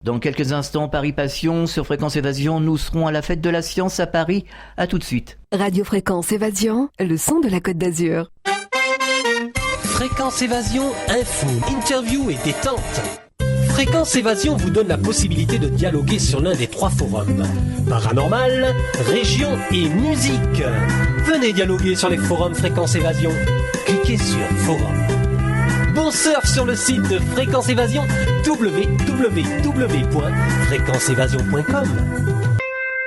Dans quelques instants, Paris Passion, sur Fréquence Évasion, nous serons à la Fête de la Science à Paris. À tout de suite. Radio Fréquence Évasion, le son de la Côte d'Azur. Fréquence Évasion, info, interview et détente. Fréquence Évasion vous donne la possibilité de dialoguer sur l'un des 3 forums. Paranormal, région et musique. Venez dialoguer sur les forums Fréquence Évasion. Cliquez sur Forum. Bon surf sur le site de Fréquence Évasion, www.fréquenceévasion.com.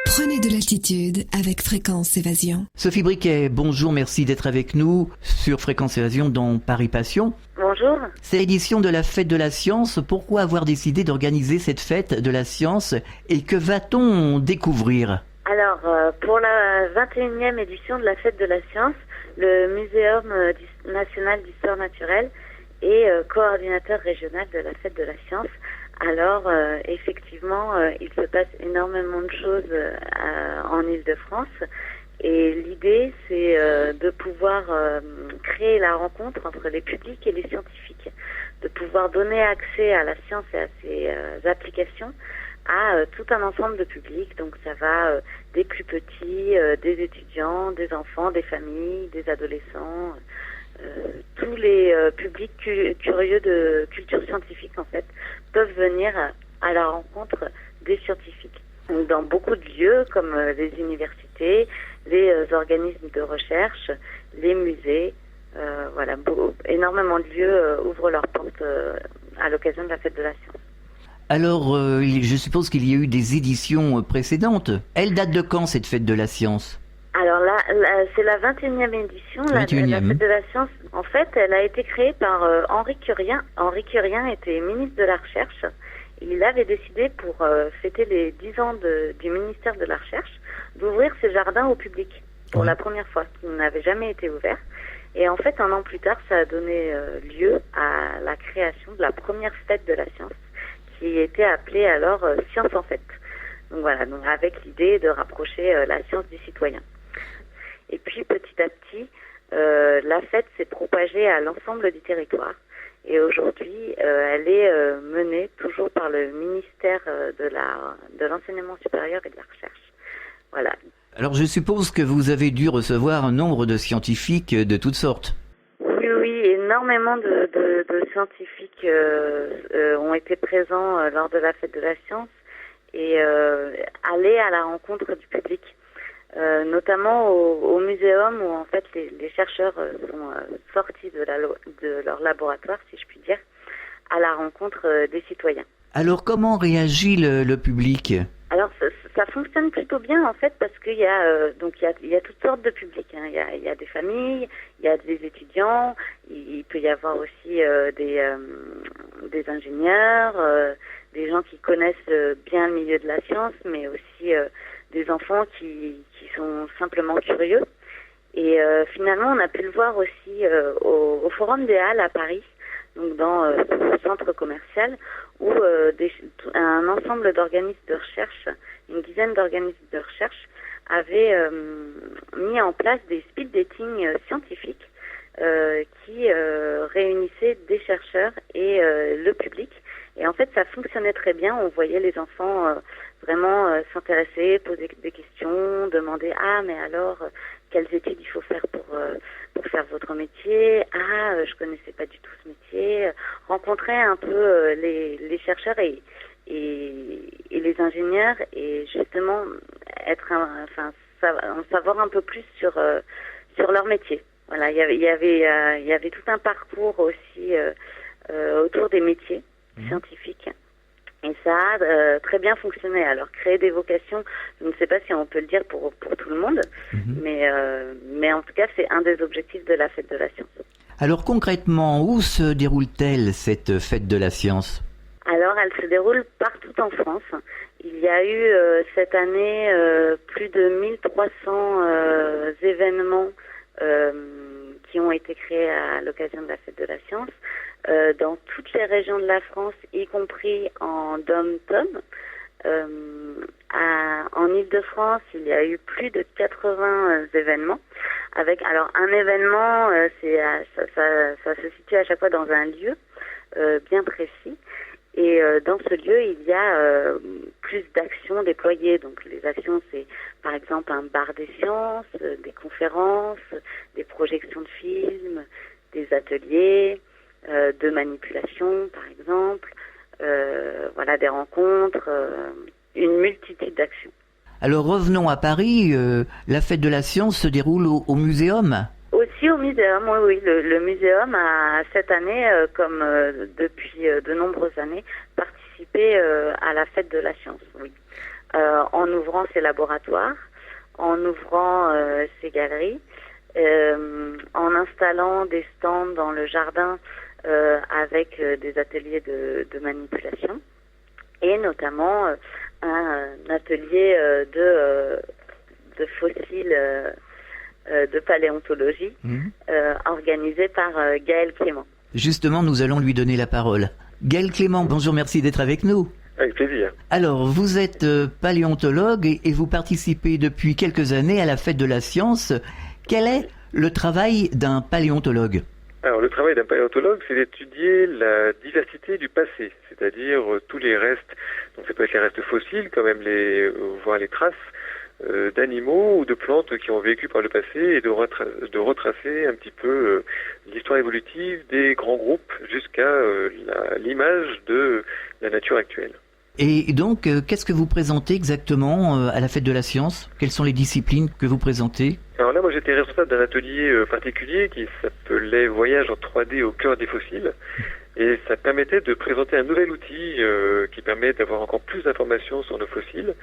Prenez de l'altitude avec Fréquence Évasion. Sophie Briquet, bonjour, merci d'être avec nous sur Fréquence Évasion dans Paris Passion. Bonjour. C'est l'édition de la Fête de la Science. Pourquoi avoir décidé d'organiser cette Fête de la Science et que va-t-on découvrir ? Alors, pour la 21e édition de la Fête de la Science, le Muséum national d'histoire naturelle est coordinateur régional de la Fête de la Science. Alors, effectivement, il se passe énormément de choses en Île-de-France. Et l'idée, c'est de pouvoir créer la rencontre entre les publics et les scientifiques, de pouvoir donner accès à la science et à ses applications à tout un ensemble de publics. Donc ça va des plus petits, des étudiants, des enfants, des familles, des adolescents, tous les publics curieux de culture scientifique en fait peuvent venir à la rencontre des scientifiques. Donc, dans beaucoup de lieux comme les universités, les organismes de recherche, les musées, voilà, énormément de lieux ouvrent leurs portes à l'occasion de la Fête de la Science. Alors, je suppose qu'il y a eu des éditions précédentes. Elle date de quand cette Fête de la Science ? Alors là, c'est la 21e édition, la Fête de la Science. En fait, elle a été créée par Henri Curien. Henri Curien était ministre de la Recherche. Il avait décidé, pour fêter les 10 ans du ministère de la Recherche, d'ouvrir ses jardins au public pour la première fois, qui n'avait jamais été ouvert. Et en fait, un an plus tard, ça a donné lieu à la création de la première Fête de la Science, qui était appelée alors Science en Fête. Donc voilà, donc avec l'idée de rapprocher la science du citoyen. Et puis petit à petit, la fête s'est propagée à l'ensemble du territoire. Et aujourd'hui, elle est menée toujours par le ministère de l'Enseignement supérieur et de la Recherche. Voilà. Alors je suppose que vous avez dû recevoir un nombre de scientifiques de toutes sortes. Oui, énormément de scientifiques ont été présents lors de la Fête de la Science et aller à la rencontre du public. Notamment au muséum où en fait les chercheurs sont sortis de leur laboratoire, si je puis dire, à la rencontre des citoyens. Alors comment réagit le public ? Alors ça fonctionne plutôt bien en fait parce qu'il y a toutes sortes de publics. Hein. Il y a des familles, il y a des étudiants, il peut y avoir aussi des ingénieurs, des gens qui connaissent bien le milieu de la science, mais aussi des enfants qui sont simplement curieux. Et finalement, on a pu le voir aussi au Forum des Halles à Paris, donc dans ce centre commercial, où un ensemble d'organismes de recherche, une dizaine d'organismes de recherche, avaient mis en place des speed dating scientifiques qui réunissaient des chercheurs et le public. Et en fait, ça fonctionnait très bien. On voyait les enfants vraiment s'intéresser, poser des questions, demander « Ah, mais alors, quelles études il faut faire pour faire votre métier ? Ah, je connaissais pas du tout ce métier. » Rencontrer un peu les chercheurs et les ingénieurs et justement en savoir un peu plus sur leur métier. Voilà, il y avait tout un parcours aussi autour des métiers scientifiques. Et ça a très bien fonctionné. Alors, créer des vocations, je ne sais pas si on peut le dire pour tout le monde, mais en tout cas, c'est un des objectifs de la Fête de la Science. Alors, concrètement, où se déroule-t-elle, cette Fête de la Science ? Alors, elle se déroule partout en France. Il y a eu cette année plus de 1300 événements qui ont été créés à l'occasion de la Fête de la Science. Dans toutes les régions de la France, y compris en Dom-Tom. En Île-de-France, il y a eu plus de 80 événements. Alors un événement, ça se situe à chaque fois dans un lieu bien précis. Et dans ce lieu, il y a plus d'actions déployées. Donc les actions, c'est par exemple un bar des sciences, des conférences, des projections de films, des ateliers de manipulation, par exemple, voilà, des rencontres, une multitude d'actions. Alors revenons à Paris, la fête de la science se déroule au Muséum. Aussi au Muséum, oui. Le Muséum a cette année, comme depuis de nombreuses années, participé à la fête de la science, oui. En ouvrant ses laboratoires, en ouvrant ses galeries, en installant des stands dans le jardin avec des ateliers de manipulation et notamment un atelier de fossiles de paléontologie organisé par Gaël Clément. Justement, nous allons lui donner la parole. Gaël Clément, bonjour, merci d'être avec nous. Avec plaisir. Alors, vous êtes paléontologue et vous participez depuis quelques années à la fête de la science. Quel est le travail d'un paléontologue ? Alors, le travail d'un paléontologue, c'est d'étudier la diversité du passé, c'est-à-dire tous les restes, donc ça peut être les restes fossiles, quand même voir les traces d'animaux ou de plantes qui ont vécu par le passé et de retracer un petit peu l'histoire évolutive des grands groupes jusqu'à l'image de la nature actuelle. Et donc, qu'est-ce que vous présentez exactement à la fête de la science ? Quelles sont les disciplines que vous présentez ? Alors là, moi j'étais responsable d'un atelier particulier qui s'appelait Voyage en 3D au cœur des fossiles. Et ça permettait de présenter un nouvel outil qui permet d'avoir encore plus d'informations sur nos fossiles.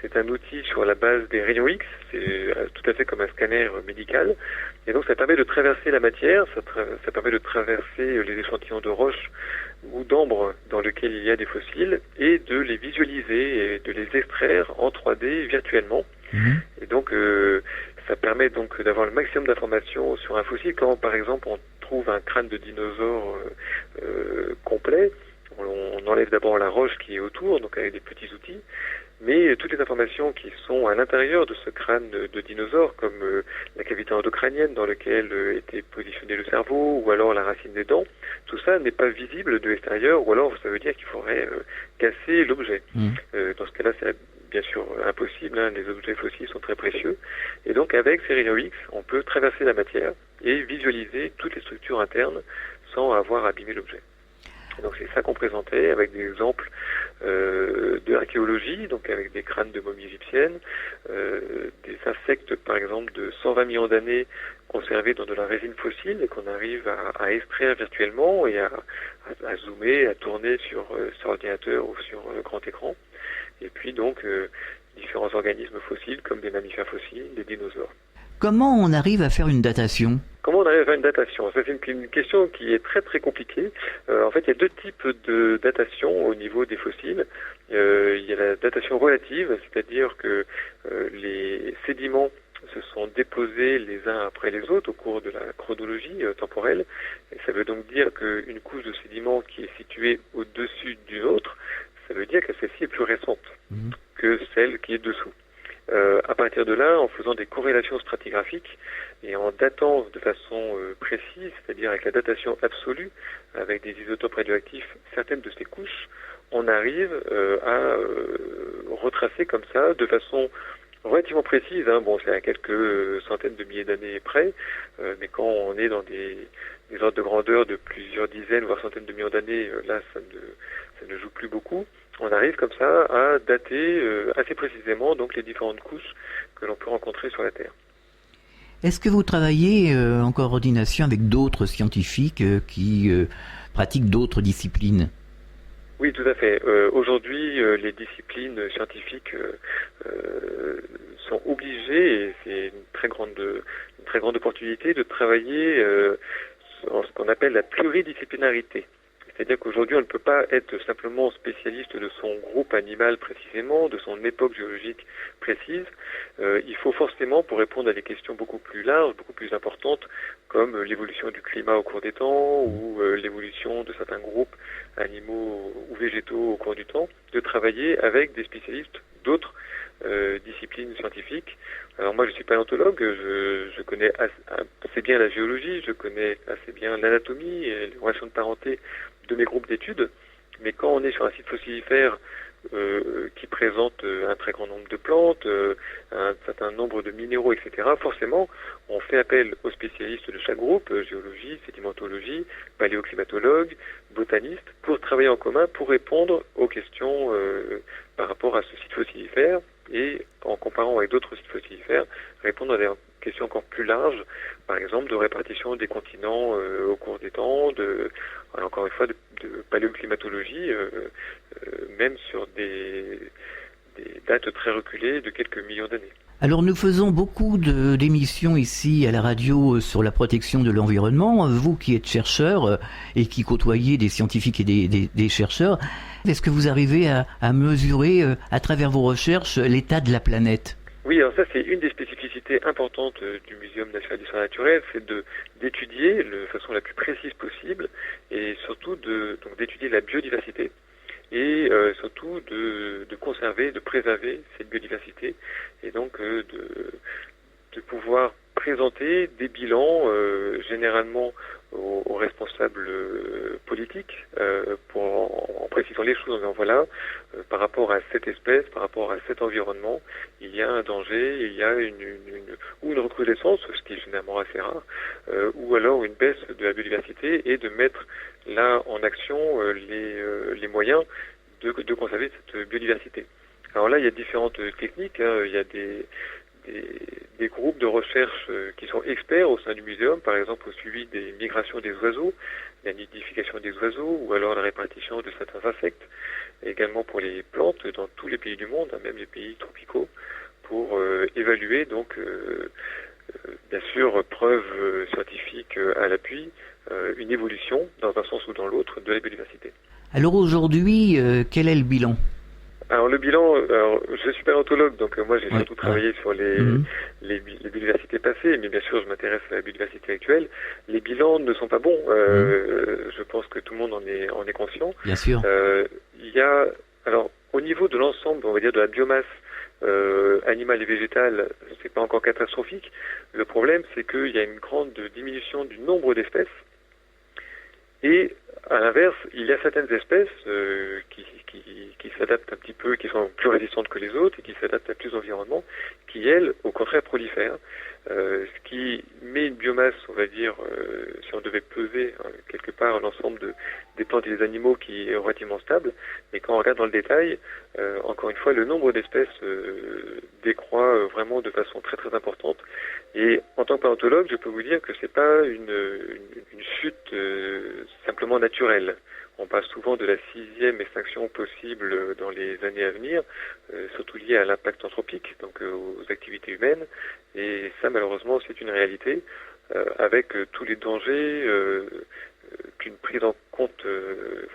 C'est un outil sur la base des rayons X, c'est tout à fait comme un scanner médical. Et donc ça permet de traverser la matière, ça permet de traverser les échantillons de roches ou d'ambre dans lesquels il y a des fossiles et de les visualiser et de les extraire en 3D virtuellement. Et donc ça permet donc d'avoir le maximum d'informations sur un fossile. Quand par exemple on trouve un crâne de dinosaure complet, on enlève d'abord la roche qui est autour, donc avec des petits outils, mais toutes les informations qui sont à l'intérieur de ce crâne de dinosaure, comme la cavité endocrânienne dans laquelle était positionné le cerveau, ou alors la racine des dents, tout ça n'est pas visible de l'extérieur, ou alors ça veut dire qu'il faudrait casser l'objet. Dans ce cas-là, c'est bien sûr impossible, les objets fossiles sont très précieux, et donc avec ces rayons X, on peut traverser la matière et visualiser toutes les structures internes sans avoir abîmé l'objet. Donc c'est ça qu'on présentait avec des exemples de l'archéologie, donc avec des crânes de momies égyptiennes, des insectes par exemple de 120 millions d'années conservés dans de la résine fossile et qu'on arrive à extraire virtuellement et à zoomer, à tourner sur ordinateur ou sur grand écran. Et puis donc différents organismes fossiles comme des mammifères fossiles, des dinosaures. Comment on arrive à faire une datation ? Comment on arrive à faire une datation ? Ça, c'est une question qui est très très compliquée. En fait, il y a deux types de datation au niveau des fossiles. Il y a la datation relative, c'est-à-dire que les sédiments se sont déposés les uns après les autres au cours de la chronologie temporelle. Et ça veut donc dire qu'une couche de sédiments qui est située au-dessus d'une autre, ça veut dire que celle-ci est plus récente que celle qui est dessous. À partir de là, en faisant des corrélations stratigraphiques et en datant de façon précise, c'est-à-dire avec la datation absolue, avec des isotopes radioactifs, certaines de ces couches, on arrive à retracer comme ça, de façon relativement précise, bon, c'est à quelques centaines de milliers d'années près, mais quand on est dans des ordres de grandeur de plusieurs dizaines, voire centaines de millions d'années, là, ça ne joue plus beaucoup. On arrive comme ça à dater assez précisément donc les différentes couches que l'on peut rencontrer sur la Terre. Est-ce que vous travaillez en coordination avec d'autres scientifiques qui pratiquent d'autres disciplines ? Oui, tout à fait. Aujourd'hui, les disciplines scientifiques sont obligées, et c'est une très grande opportunité, de travailler en ce qu'on appelle la pluridisciplinarité. C'est-à-dire qu'aujourd'hui, on ne peut pas être simplement spécialiste de son groupe animal précisément, de son époque géologique précise. Il faut forcément, pour répondre à des questions beaucoup plus larges, beaucoup plus importantes, comme l'évolution du climat au cours des temps ou l'évolution de certains groupes animaux ou végétaux au cours du temps, de travailler avec des spécialistes d'autres disciplines scientifiques. Alors moi, je suis paléontologue, je connais assez bien la géologie, je connais assez bien l'anatomie et les relations de parenté de mes groupes d'études, Mais quand on est sur un site fossilifère qui présente un très grand nombre de plantes, un certain nombre de minéraux, etc., forcément, on fait appel aux spécialistes de chaque groupe, géologie, sédimentologie, paléoclimatologue, botaniste, pour travailler en commun, pour répondre aux questions par rapport à ce site fossilifère, et en comparant avec d'autres sites fossilifères, répondre à des questions encore plus larges, par exemple de répartition des continents au cours des temps, encore une fois de paléoclimatologie, même sur des dates très reculées de quelques millions d'années. Alors nous faisons beaucoup d'émissions ici à la radio sur la protection de l'environnement. Vous qui êtes chercheur et qui côtoyez des scientifiques et des chercheurs, est-ce que vous arrivez à mesurer à travers vos recherches l'état de la planète ? Oui, alors ça c'est une des spécificités importantes du Muséum national d'histoire naturelle, c'est d'étudier de façon la plus précise possible et surtout donc d'étudier la biodiversité et surtout de conserver, de préserver cette biodiversité et donc de pouvoir présenter des bilans généralement aux responsables politiques en précisant les choses en disant voilà, par rapport à cette espèce, par rapport à cet environnement, il y a un danger, il y a une recrudescence, ce qui est généralement assez rare, ou alors une baisse de la biodiversité et de mettre là en action les moyens de conserver cette biodiversité. Alors là, il y a différentes techniques, il y a des groupes de recherche qui sont experts au sein du muséum, par exemple au suivi des migrations des oiseaux, la nidification des oiseaux ou alors la répartition de certains insectes, également pour les plantes dans tous les pays du monde, même les pays tropicaux, pour évaluer donc bien sûr preuves scientifiques à l'appui, une évolution dans un sens ou dans l'autre de la biodiversité. Alors aujourd'hui, quel est le bilan ? Alors le bilan, je suis paléontologue, donc moi j'ai surtout travaillé sur les biodiversités passées, mais bien sûr je m'intéresse à la biodiversité actuelle. Les bilans ne sont pas bons, je pense que tout le monde en est conscient. Bien sûr. Il y a, alors au niveau de l'ensemble, on va dire de la biomasse animale et végétale, c'est pas encore catastrophique. Le problème c'est qu'il y a une grande diminution du nombre d'espèces. Et à l'inverse, il y a certaines espèces qui s'adaptent un petit peu, qui sont plus résistantes que les autres et qui s'adaptent à plus d'environnement, qui elles, au contraire, prolifèrent. Ce qui met une biomasse, on va dire, si on devait peser quelque part l'ensemble des plantes et des animaux qui est relativement stable, mais quand on regarde dans le détail, encore une fois, le nombre d'espèces décroît vraiment de façon très très importante. Et en tant que paléontologue, je peux vous dire que c'est pas une chute simplement naturelle. On parle souvent de la 6e extinction possible dans les années à venir, surtout liée à l'impact anthropique, donc aux activités humaines. Et ça, malheureusement, c'est une réalité, avec tous les dangers qu'une prise en compte,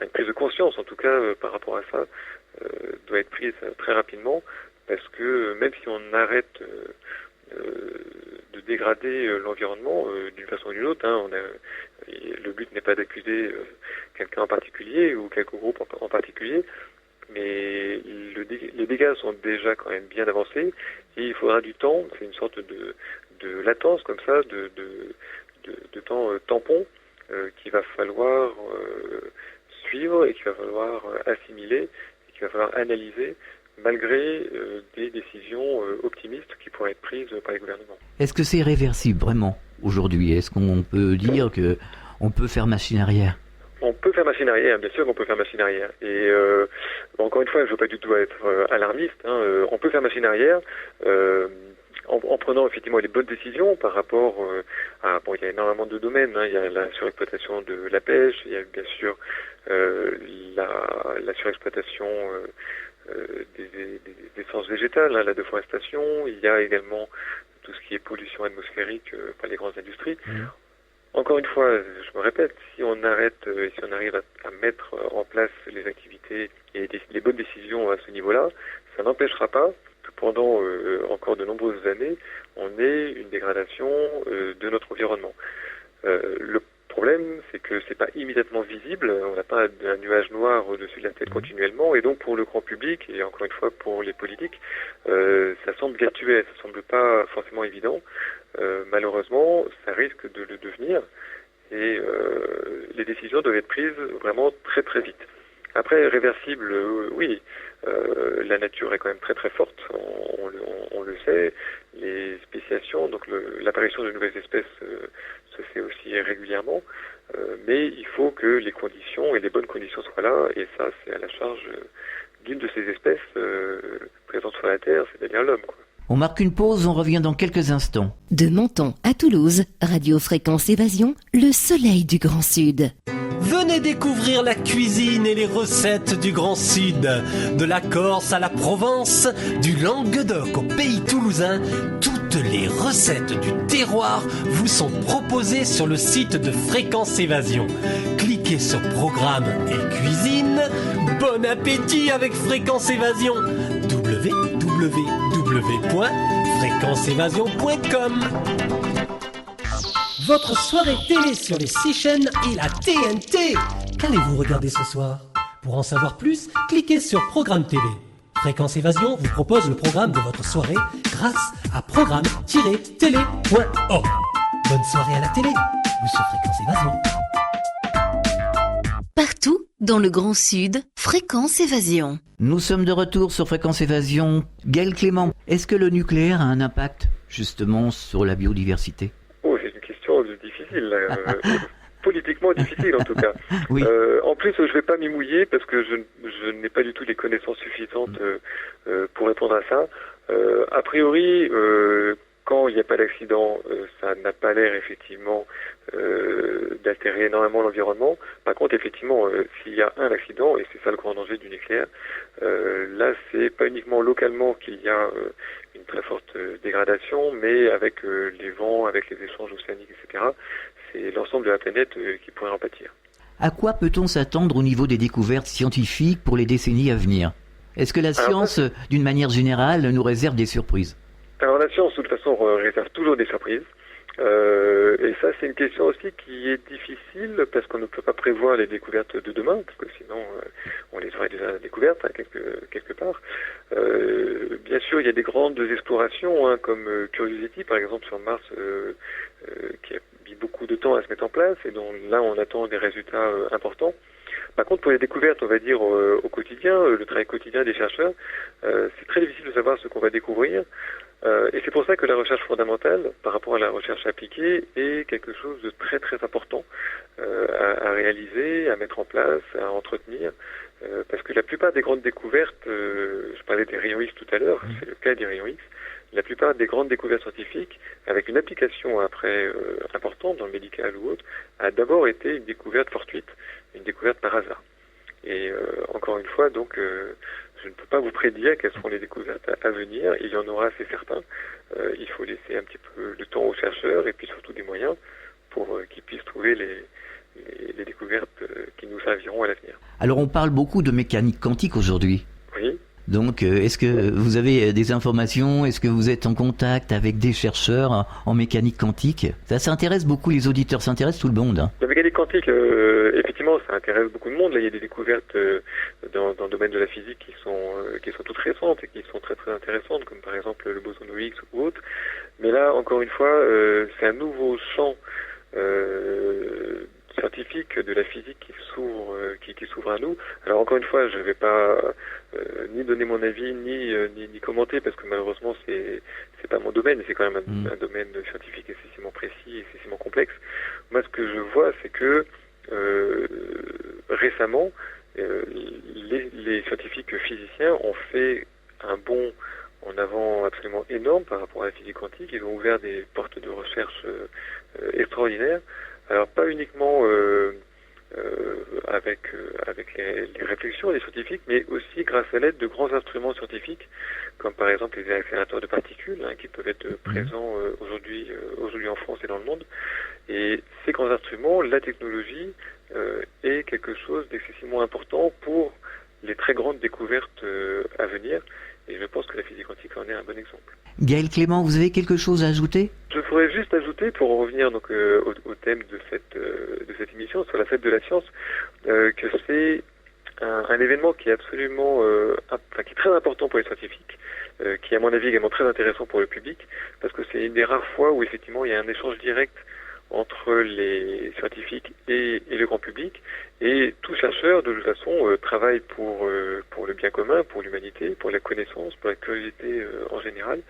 une prise de conscience, en tout cas, par rapport à ça, doit être prise très rapidement, parce que même si on arrête de dégrader l'environnement d'une façon ou d'une autre, le but n'est pas d'accuser quelqu'un en particulier ou quelques groupes en particulier, mais les dégâts sont déjà quand même bien avancés et il faudra du temps, c'est une sorte de latence comme ça, de temps tampon qu'il va falloir suivre et qu'il va falloir assimiler et qu'il va falloir analyser malgré des décisions optimistes qui pourraient être prises par les gouvernements. Est-ce que c'est réversible vraiment aujourd'hui ? Est-ce qu'on peut dire que on peut faire machine arrière ? On peut faire machine arrière, bien sûr qu'on peut faire machine arrière. Et encore une fois, je ne veux pas du tout être alarmiste. On peut faire machine arrière en prenant effectivement les bonnes décisions par rapport il y a énormément de domaines. Il y a la surexploitation de la pêche, il y a bien sûr la surexploitation des sources végétales, la déforestation. Il y a également tout ce qui est pollution atmosphérique par les grandes industries. Encore une fois, je me répète, si on arrête et si on arrive à mettre en place les activités et les bonnes décisions à ce niveau-là, ça n'empêchera pas que pendant encore de nombreuses années, on ait une dégradation de notre environnement. Le problème, c'est que c'est pas immédiatement visible, on n'a pas un nuage noir au-dessus de la tête continuellement, et donc pour le grand public, et encore une fois pour les politiques, ça semble virtuel, ça semble pas forcément évident. Malheureusement, ça risque de le devenir, et les décisions doivent être prises vraiment très très vite. Après, réversible, oui. La nature est quand même très très forte, on le sait. Les spéciations, donc l'apparition de nouvelles espèces se fait aussi régulièrement. Mais il faut que les conditions et les bonnes conditions soient là, et ça, c'est à la charge d'une de ces espèces présentes sur la Terre, c'est-à-dire l'homme, quoi. On marque une pause, on revient dans quelques instants. De Menton à Toulouse, Radio Fréquence Évasion, le soleil du Grand Sud. Venez découvrir la cuisine et les recettes du Grand Sud. De la Corse à la Provence, du Languedoc au pays toulousain, toutes les recettes du terroir vous sont proposées sur le site de Fréquence Évasion. Cliquez sur Programme et Cuisine. Bon appétit avec Fréquence Évasion. www.fréquenceévasion.com. Votre soirée télé sur les 6 chaînes et la TNT. Qu'allez-vous regarder ce soir? Pour en savoir plus, cliquez sur Programme TV. Fréquence Évasion vous propose le programme de votre soirée grâce à programme-télé.org. Bonne soirée à la télé ou sur Fréquence Évasion. Partout dans le Grand Sud, Fréquence Évasion. Nous sommes de retour sur Fréquence Évasion. Gaël Clément, est-ce que le nucléaire a un impact justement sur la biodiversité? Oh, c'est une question difficile, politiquement difficile en tout cas. Oui. En plus, je ne vais pas m'y mouiller parce que je n'ai pas du tout les connaissances suffisantes pour répondre à ça. A priori, quand il n'y a pas d'accident, ça n'a pas l'air effectivement d'altérer énormément l'environnement. Par contre, effectivement, s'il y a un accident, et c'est ça le grand danger du nucléaire, là, c'est pas uniquement localement qu'il y a une très forte dégradation, mais avec les vents, avec les échanges océaniques, etc., c'est l'ensemble de la planète qui pourrait en pâtir. À quoi peut-on s'attendre au niveau des découvertes scientifiques pour les décennies à venir? Est-ce que la science, d'une manière générale, nous réserve des surprises? Alors la science, de toute façon, réserve toujours des surprises. Et ça, c'est une question aussi qui est difficile parce qu'on ne peut pas prévoir les découvertes de demain, parce que sinon, on les aurait déjà découvertes quelque part. Bien sûr, il y a des grandes explorations, comme Curiosity, par exemple, sur Mars, qui a mis beaucoup de temps à se mettre en place, et dont là, on attend des résultats importants. Par contre, pour les découvertes, on va dire, au quotidien, le travail quotidien des chercheurs, c'est très difficile de savoir ce qu'on va découvrir. Et c'est pour ça que la recherche fondamentale, par rapport à la recherche appliquée, est quelque chose de très très important à réaliser, à mettre en place, à entretenir. Parce que la plupart des grandes découvertes, je parlais des rayons X tout à l'heure, c'est le cas des rayons X, la plupart des grandes découvertes scientifiques, avec une application après importante dans le médical ou autre, a d'abord été une découverte fortuite, une découverte par hasard. Et encore une fois, donc, je ne peux pas vous prédire quelles seront les découvertes à venir. Il y en aura, c'est certain. Il faut laisser un petit peu de temps aux chercheurs et puis surtout des moyens pour qu'ils puissent trouver les découvertes qui nous serviront à l'avenir. Alors on parle beaucoup de mécanique quantique aujourd'hui. Oui. Donc est-ce que vous avez des informations? Est-ce que vous êtes en contact avec des chercheurs en mécanique quantique? Ça s'intéresse beaucoup, les auditeurs s'intéressent, tout le monde. Hein. La mécanique quantique, effectivement, ça intéresse beaucoup de monde. Là, il y a des découvertes dans le domaine de la physique qui sont toutes récentes et qui sont très très intéressantes, comme par exemple le boson de Higgs ou autre. Mais là, encore une fois, c'est un nouveau champ scientifique de la physique qui s'ouvre à nous. Alors encore une fois, je ne vais pas ni donner mon avis ni commenter parce que malheureusement c'est pas mon domaine, c'est quand même un domaine scientifique excessivement précis, excessivement complexe. Moi, ce que je vois, c'est que récemment, les scientifiques physiciens ont fait un bond en avant absolument énorme par rapport à la physique quantique. Ils ont ouvert des portes de recherche extraordinaires. Alors pas uniquement avec les réflexions des scientifiques, mais aussi grâce à l'aide de grands instruments scientifiques, comme par exemple les accélérateurs de particules, qui peuvent être présents aujourd'hui en France et dans le monde. Et ces grands instruments, la technologie est quelque chose d'excessivement important pour les très grandes découvertes à venir. Et je pense que la physique quantique en est un bon exemple. Gaël Clément, vous avez quelque chose à ajouter? Je pourrais juste ajouter, pour en revenir donc au thème de cette émission, sur la fête de la science, que c'est un événement qui est absolument, qui est très important pour les scientifiques, qui est à mon avis également très intéressant pour le public, parce que c'est une des rares fois où effectivement il y a un échange direct entre les scientifiques et le grand public. Et tout chercheur, de toute façon, travaille pour le bien commun, pour l'humanité, pour la connaissance, pour la curiosité en général.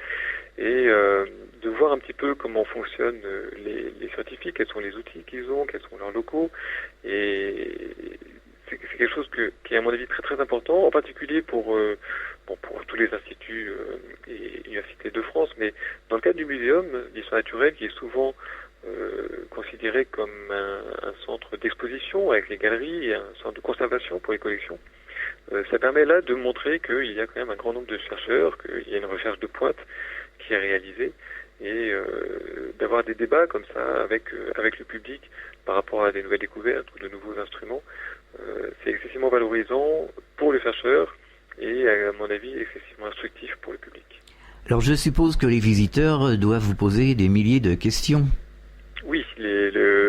Et de voir un petit peu comment fonctionnent les scientifiques, quels sont les outils qu'ils ont, quels sont leurs locaux. Et c'est quelque chose qui est à mon avis très très important, en particulier pour tous les instituts et universités de France, mais dans le cadre du muséum d'histoire naturelle, qui est souvent considéré comme un centre d'exposition avec les galeries et un centre de conservation pour les collections. Ça permet là de montrer qu'il y a quand même un grand nombre de chercheurs, qu'il y a une recherche de pointe qui est réalisée, et d'avoir des débats comme ça avec le public par rapport à des nouvelles découvertes ou de nouveaux instruments, c'est excessivement valorisant pour les chercheurs et à mon avis excessivement instructif pour le public. Alors je suppose que les visiteurs doivent vous poser des milliers de questions. Oui,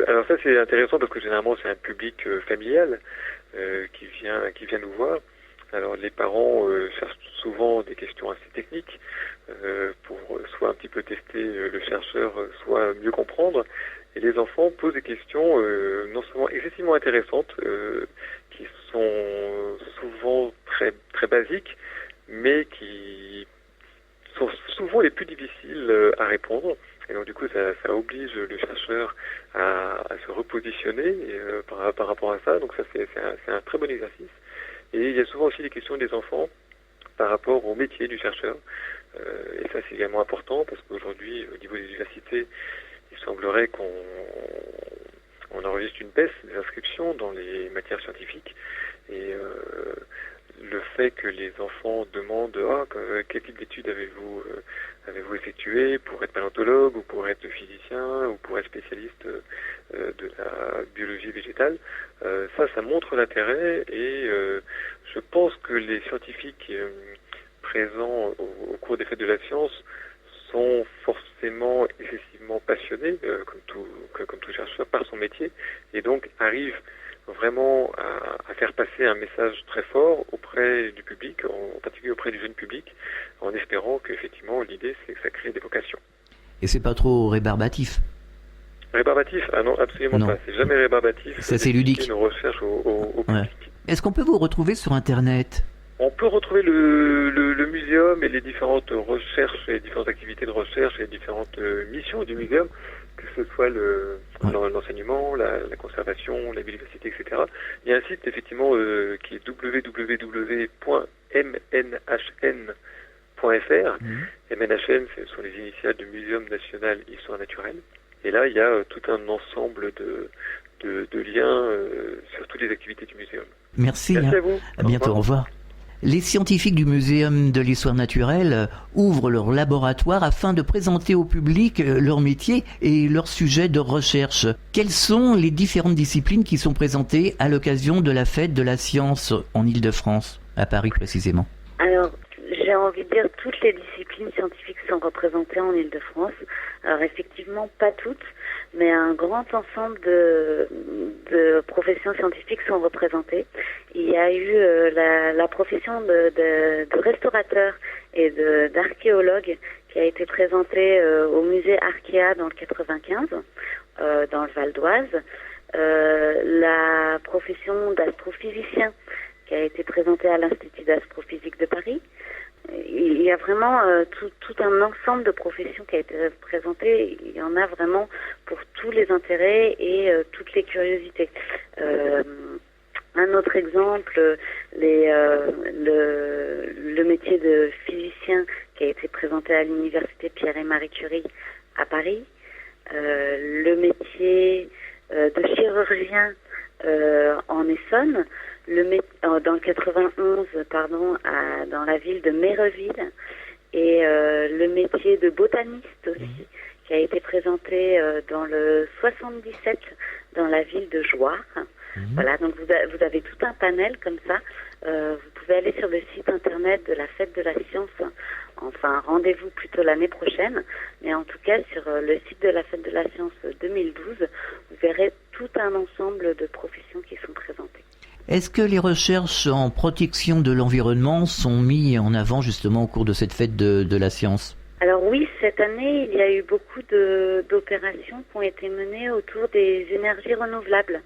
alors ça c'est intéressant parce que généralement c'est un public familial qui vient nous voir. Alors les parents cherchent souvent des questions assez techniques pour soit un petit peu tester le chercheur, soit mieux comprendre. Et les enfants posent des questions non seulement excessivement intéressantes, qui sont souvent très très basiques, mais qui sont souvent les plus difficiles à répondre. Et donc du coup, ça oblige le chercheur à se repositionner par rapport à ça. Donc ça, c'est un très bon exercice. Et il y a souvent aussi des questions des enfants par rapport au métier du chercheur. Et ça, c'est également important parce qu'aujourd'hui, au niveau des universités, il semblerait qu'on enregistre une baisse des inscriptions dans les matières scientifiques. Et le fait que les enfants demandent quel type d'études avez-vous effectué pour être paléontologue ou pour être physicien ou pour être spécialiste de la biologie végétale, ça montre l'intérêt et je pense que les scientifiques présents au cours des fêtes de la science sont forcément excessivement passionnés, comme tout chercheur, par son métier, et donc arrivent vraiment à faire passer un message très fort auprès du public, en particulier auprès du jeune public, en espérant qu'effectivement l'idée c'est que ça crée des vocations. Et c'est pas trop rébarbatif? Rébarbatif? Ah non, absolument non. pas. C'est jamais rébarbatif. Ça c'est ludique. Nos recherches au public. Ouais. Est-ce qu'on peut vous retrouver sur Internet? On peut retrouver le muséum et les différentes recherches, et les différentes activités de recherche et les différentes missions du muséum, que ce soit l'enseignement, la conservation, la biodiversité, etc. Il y a un site effectivement qui est www.mnhn.fr. MNHN, ce sont les initiales du Muséum national Histoire naturelle. Et là, il y a tout un ensemble de liens sur toutes les activités du muséum. Merci à vous. À bientôt, au revoir. Les scientifiques du Muséum de l'Histoire naturelle ouvrent leur laboratoire afin de présenter au public leur métier et leur sujet de recherche. Quelles sont les différentes disciplines qui sont présentées à l'occasion de la fête de la science en Île-de-France, à Paris précisément? Alors, j'ai envie de dire toutes les disciplines scientifiques sont représentées en Île-de-France. Alors effectivement, pas toutes, mais un grand ensemble de professions scientifiques sont représentées. Il y a eu la profession de restaurateur et d'archéologue qui a été présentée au musée Arkea dans le 95, dans le Val d'Oise. La profession d'astrophysicien qui a été présentée à l'Institut d'astrophysique de Paris. Il y a vraiment tout un ensemble de professions qui a été présenté. Il y en a vraiment pour tous les intérêts et toutes les curiosités. Un autre exemple, le métier de physicien qui a été présenté à l'université Pierre et Marie Curie à Paris. Le métier de chirurgien en Essonne. Dans le 91, dans la ville de Méreville, et le métier de botaniste aussi, qui a été présenté dans le 77 dans la ville de Jouarre. Voilà, donc vous avez tout un panel comme ça. Vous pouvez aller sur le site internet de la Fête de la Science. Enfin, rendez-vous plutôt l'année prochaine. Mais en tout cas, sur le site de la Fête de la Science 2012, vous verrez tout un ensemble de professions qui sont présentées. Est-ce que les recherches en protection de l'environnement sont mises en avant justement au cours de cette fête de la science? Alors oui, cette année, il y a eu beaucoup d'opérations qui ont été menées autour des énergies renouvelables.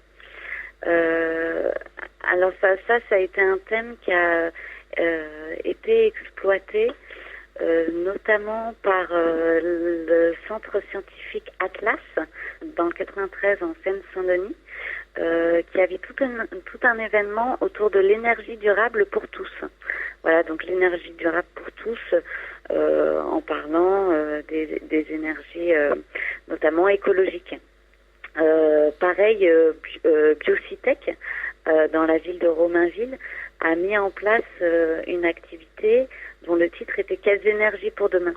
Alors ça a été un thème qui a été exploité notamment par le centre scientifique Atlas dans le 93 en Seine-Saint-Denis, qui avait tout un événement autour de l'énergie durable pour tous. Voilà, donc l'énergie durable pour tous, en parlant des énergies notamment écologiques. Pareil, Biocitech, dans la ville de Romainville, a mis en place une activité dont le titre était « Quelles énergies pour demain ?»,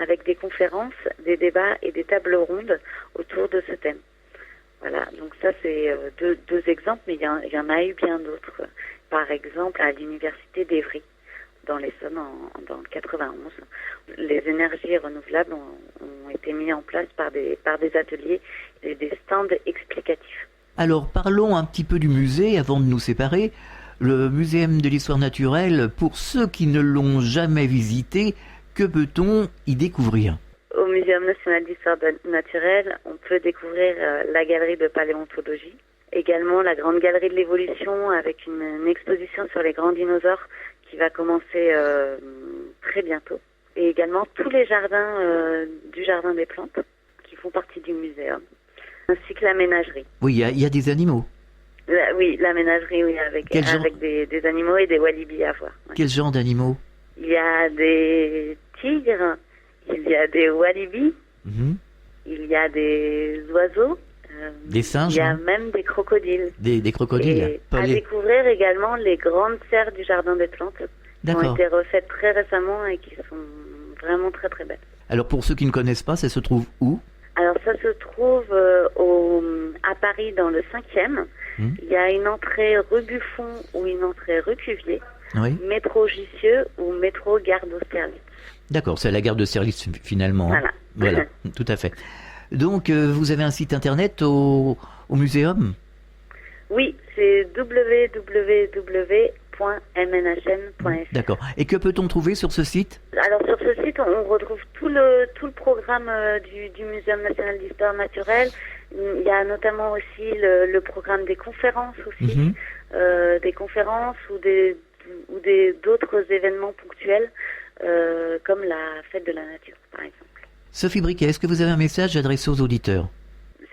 avec des conférences, des débats et des tables rondes autour de ce thème. Voilà, donc ça c'est deux exemples, mais il y en a eu bien d'autres. Par exemple, à l'université d'Évry, dans l'Essonne, dans le 91, les énergies renouvelables ont été mises en place par des ateliers et des stands explicatifs. Alors parlons un petit peu du musée avant de nous séparer. Le Muséum de l'Histoire Naturelle, pour ceux qui ne l'ont jamais visité, que peut-on y découvrir ? Au Muséum national d'Histoire naturelle, on peut découvrir la galerie de paléontologie, également la grande galerie de l'évolution avec une exposition sur les grands dinosaures qui va commencer très bientôt, et également tous les jardins du Jardin des Plantes qui font partie du muséum, ainsi que la ménagerie. Oui, il y a des animaux. Oui, la ménagerie, oui, avec des animaux et des walibis à voir. Ouais. Quel genre d'animaux ? Il y a des tigres, il y a des walibis, il y a des oiseaux, des singes, il y a même des crocodiles. Des crocodiles. Et à découvrir également les grandes serres du Jardin des Plantes, qui ont été refaites très récemment et qui sont vraiment très très belles. Alors pour ceux qui ne connaissent pas, ça se trouve où ? Alors ça se trouve à Paris dans le 5e. Il y a une entrée rue Buffon ou une entrée rue Cuvier, oui. Métro Jussieu ou métro Gare d'Austerlitz. D'accord, c'est la gare d'Austerlitz finalement. Voilà, tout à fait. Donc vous avez un site internet au muséum ? Oui, c'est www.mnhm.fr. D'accord. Et que peut-on trouver sur ce site ? Alors sur ce site, on retrouve tout le programme du Muséum national d'histoire naturelle. Il y a notamment aussi le programme des conférences aussi, des conférences ou d'autres événements ponctuels, comme la fête de la nature, par exemple. Sophie Briquet, est-ce que vous avez un message adressé aux auditeurs ?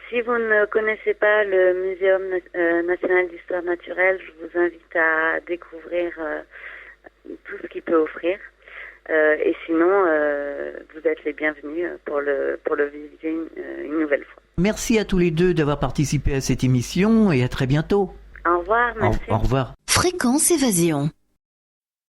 Si vous ne connaissez pas le Muséum national d'histoire naturelle, je vous invite à découvrir tout ce qu'il peut offrir. Et sinon, vous êtes les bienvenus pour le visiter une nouvelle fois. Merci à tous les deux d'avoir participé à cette émission et à très bientôt. Au revoir, merci. Au revoir. Fréquence Évasion.